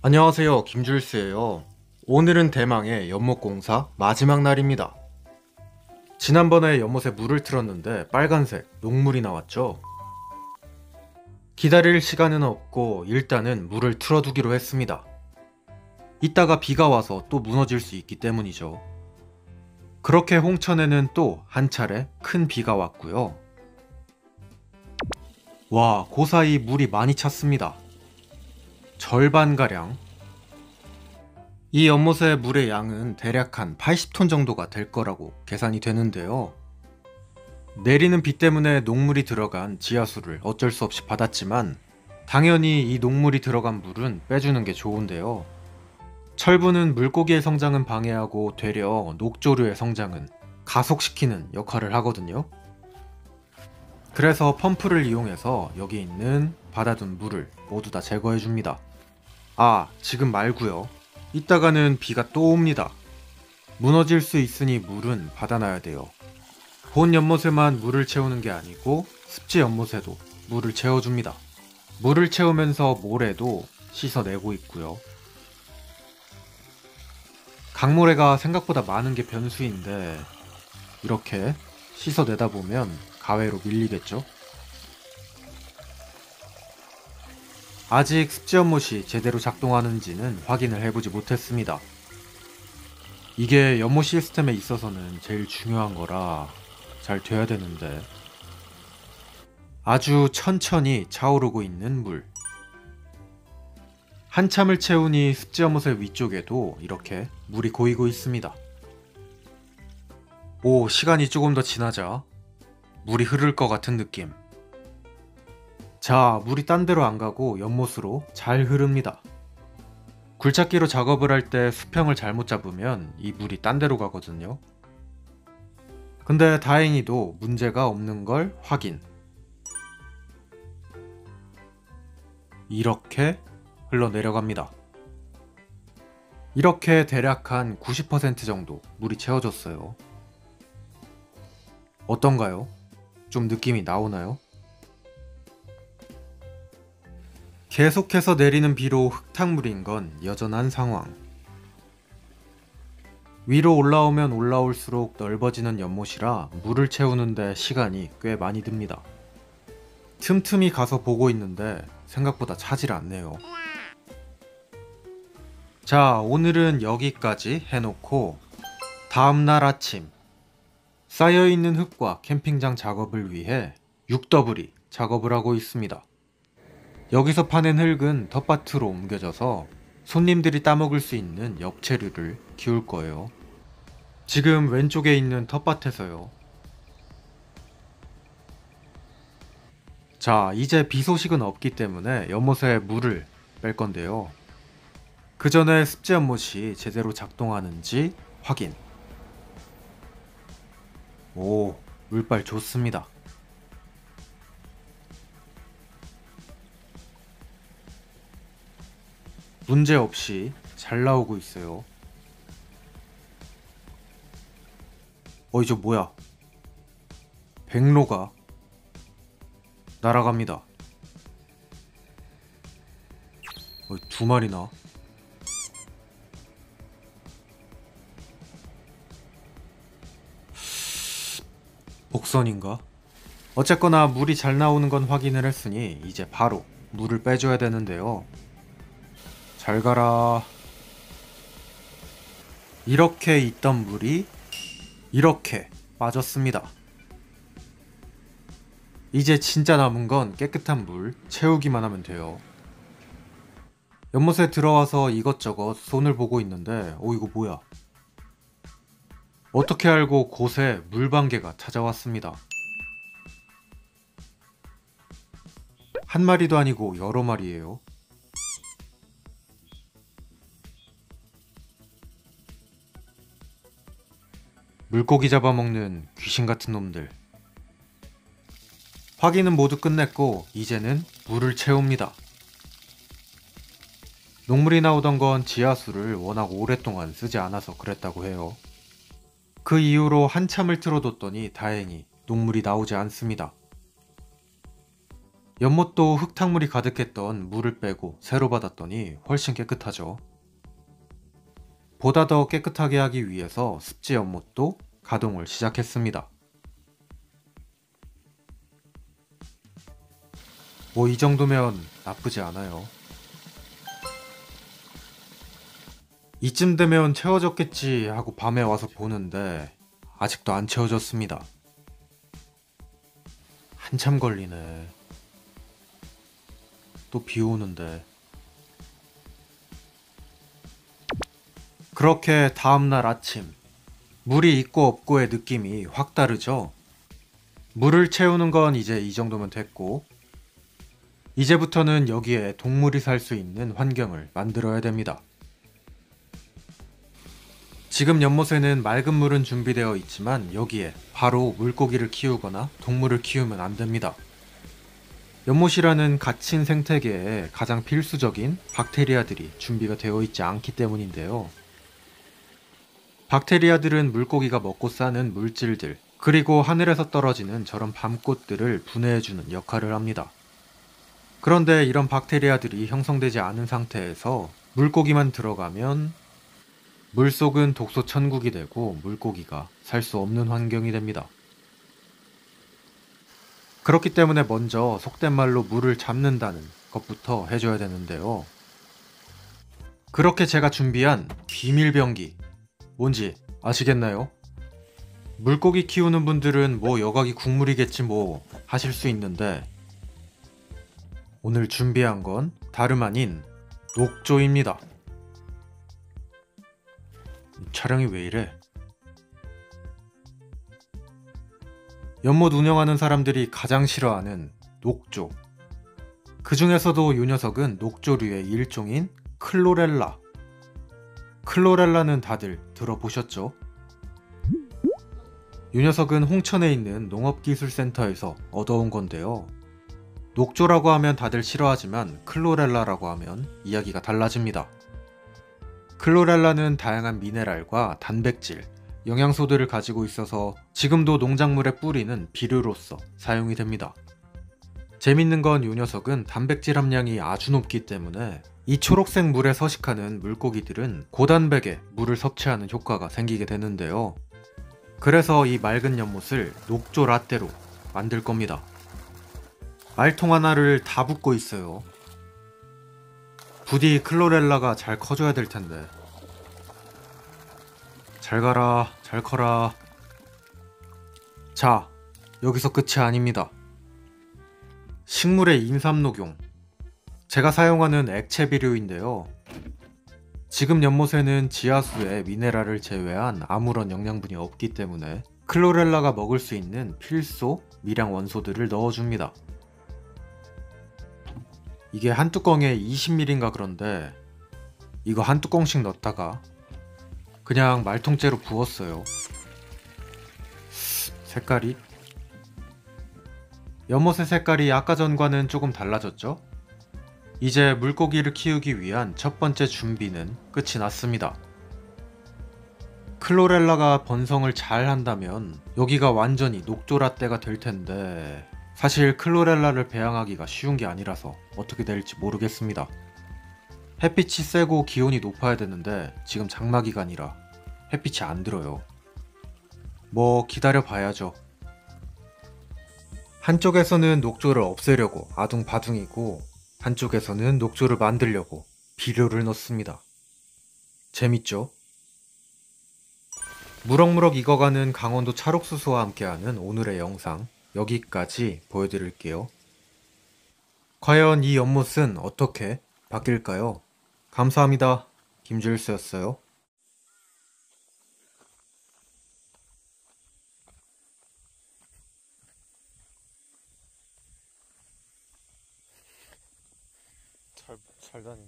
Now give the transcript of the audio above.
안녕하세요, 김줄스예요. 오늘은 대망의 연못공사 마지막 날입니다. 지난번에 연못에 물을 틀었는데 빨간색 녹물이 나왔죠. 기다릴 시간은 없고 일단은 물을 틀어두기로 했습니다. 이따가 비가 와서 또 무너질 수 있기 때문이죠. 그렇게 홍천에는 또 한 차례 큰 비가 왔고요. 와, 그 사이 물이 많이 찼습니다. 절반가량. 이 연못의 물의 양은 대략 한 80톤 정도가 될 거라고 계산이 되는데요. 내리는 비 때문에 녹물이 들어간 지하수를 어쩔 수 없이 받았지만 당연히 이 녹물이 들어간 물은 빼주는 게 좋은데요. 철분은 물고기의 성장은 방해하고 되려 녹조류의 성장은 가속시키는 역할을 하거든요. 그래서 펌프를 이용해서 여기 있는 받아둔 물을 모두 다 제거해 줍니다. 아, 지금 말고요. 이따가는 비가 또 옵니다. 무너질 수 있으니 물은 받아놔야 돼요. 본 연못에만 물을 채우는 게 아니고 습지 연못에도 물을 채워줍니다. 물을 채우면서 모래도 씻어내고 있고요. 강모래가 생각보다 많은 게 변수인데 이렇게 씻어내다 보면 가외로 밀리겠죠? 아직 습지 연못이 제대로 작동하는지는 확인을 해보지 못했습니다. 이게 연못 시스템에 있어서는 제일 중요한 거라 잘 돼야 되는데 아주 천천히 차오르고 있는 물. 한참을 채우니 습지 연못의 위쪽에도 이렇게 물이 고이고 있습니다. 오, 시간이 조금 더 지나자 물이 흐를 것 같은 느낌. 자, 물이 딴 데로 안 가고 연못으로 잘 흐릅니다. 굴착기로 작업을 할 때 수평을 잘못 잡으면 이 물이 딴 데로 가거든요. 근데 다행히도 문제가 없는 걸 확인. 이렇게 흘러내려갑니다. 이렇게 대략 한 90% 정도 물이 채워졌어요. 어떤가요? 좀 느낌이 나오나요? 계속해서 내리는 비로 흙탕물인 건 여전한 상황. 위로 올라오면 올라올수록 넓어지는 연못이라 물을 채우는데 시간이 꽤 많이 듭니다. 틈틈이 가서 보고 있는데 생각보다 차질 않네요. 자, 오늘은 여기까지 해놓고 다음날 아침 쌓여있는 흙과 캠핑장 작업을 위해 육더블이 작업을 하고 있습니다. 여기서 파낸 흙은 텃밭으로 옮겨져서 손님들이 따먹을 수 있는 엽채류를 키울 거예요. 지금 왼쪽에 있는 텃밭에서요. 자, 이제 비 소식은 없기 때문에 연못에 물을 뺄 건데요. 그 전에 습지 연못이 제대로 작동하는지 확인. 오, 물빨 좋습니다. 문제없이 잘 나오고 있어요. 이저 뭐야? 백로가 날아갑니다. 두 마리나? 복선인가? 어쨌거나 물이 잘 나오는 건 확인을 했으니 이제 바로 물을 빼줘야 되는데요. 잘 가라. 이렇게 있던 물이 이렇게 빠졌습니다. 이제 진짜 남은 건 깨끗한 물 채우기만 하면 돼요. 연못에 들어와서 이것저것 손을 보고 있는데 이거 뭐야? 어떻게 알고 곳에 물방개가 찾아왔습니다. 한 마리도 아니고 여러 마리예요. 물고기 잡아먹는 귀신 같은 놈들. 확인은 모두 끝냈고 이제는 물을 채웁니다. 녹물이 나오던 건 지하수를 워낙 오랫동안 쓰지 않아서 그랬다고 해요. 그 이후로 한참을 틀어뒀더니 다행히 녹물이 나오지 않습니다. 연못도 흙탕물이 가득했던 물을 빼고 새로 받았더니 훨씬 깨끗하죠. 보다 더 깨끗하게 하기 위해서 습지 연못도 가동을 시작했습니다. 뭐 이 정도면 나쁘지 않아요. 이쯤 되면 채워졌겠지 하고 밤에 와서 보는데 아직도 안 채워졌습니다. 한참 걸리네. 또 비 오는데. 그렇게 다음날 아침, 물이 있고 없고의 느낌이 확 다르죠? 물을 채우는 건 이제 이 정도면 됐고, 이제부터는 여기에 동물이 살 수 있는 환경을 만들어야 됩니다. 지금 연못에는 맑은 물은 준비되어 있지만 여기에 바로 물고기를 키우거나 동물을 키우면 안 됩니다. 연못이라는 갇힌 생태계에 가장 필수적인 박테리아들이 준비가 되어 있지 않기 때문인데요. 박테리아들은 물고기가 먹고 사는 물질들, 그리고 하늘에서 떨어지는 저런 밤꽃들을 분해해주는 역할을 합니다. 그런데 이런 박테리아들이 형성되지 않은 상태에서 물고기만 들어가면 물속은 독소 천국이 되고 물고기가 살 수 없는 환경이 됩니다. 그렇기 때문에 먼저 속된 말로 물을 잡는다는 것부터 해줘야 되는데요. 그렇게 제가 준비한 비밀병기, 뭔지 아시겠나요? 물고기 키우는 분들은 뭐 여각이 국물이겠지 뭐 하실 수 있는데 오늘 준비한 건 다름 아닌 녹조입니다. 촬영이 왜 이래? 연못 운영하는 사람들이 가장 싫어하는 녹조. 그 중에서도 이 녀석은 녹조류의 일종인 클로렐라. 클로렐라는 다들 들어보셨죠? 이 녀석은 홍천에 있는 농업기술센터에서 얻어온 건데요. 녹조라고 하면 다들 싫어하지만 클로렐라라고 하면 이야기가 달라집니다. 클로렐라는 다양한 미네랄과 단백질, 영양소들을 가지고 있어서 지금도 농작물에 뿌리는 비료로서 사용이 됩니다. 재밌는 건 이 녀석은 단백질 함량이 아주 높기 때문에 이 초록색 물에 서식하는 물고기들은 고단백의 물을 섭취하는 효과가 생기게 되는데요. 그래서 이 맑은 연못을 녹조 라떼로 만들 겁니다. 말통 하나를 다 붓고 있어요. 부디 클로렐라가 잘 커줘야 될 텐데. 잘 가라, 잘 커라. 자, 여기서 끝이 아닙니다. 식물의 인삼녹용. 제가 사용하는 액체 비료인데요. 지금 연못에는 지하수에 미네랄을 제외한 아무런 영양분이 없기 때문에 클로렐라가 먹을 수 있는 필소, 미량 원소들을 넣어줍니다. 이게 한 뚜껑에 20ml인가 그런데 이거 한 뚜껑씩 넣었다가 그냥 말통째로 부었어요. 색깔이? 연못의 색깔이 아까 전과는 조금 달라졌죠? 이제 물고기를 키우기 위한 첫 번째 준비는 끝이 났습니다. 클로렐라가 번성을 잘 한다면 여기가 완전히 녹조라떼가 될 텐데 사실 클로렐라를 배양하기가 쉬운 게 아니라서 어떻게 될지 모르겠습니다. 햇빛이 세고 기온이 높아야 되는데 지금 장마기간이라 햇빛이 안 들어요. 뭐 기다려 봐야죠. 한쪽에서는 녹조를 없애려고 아둥바둥이고 한쪽에서는 녹조를 만들려고 비료를 넣습니다. 재밌죠? 무럭무럭 익어가는 강원도 찰옥수수와 함께하는 오늘의 영상 여기까지 보여드릴게요. 과연 이 연못은 어떻게 바뀔까요? 감사합니다. 김주일스였어요. 잘 다니네.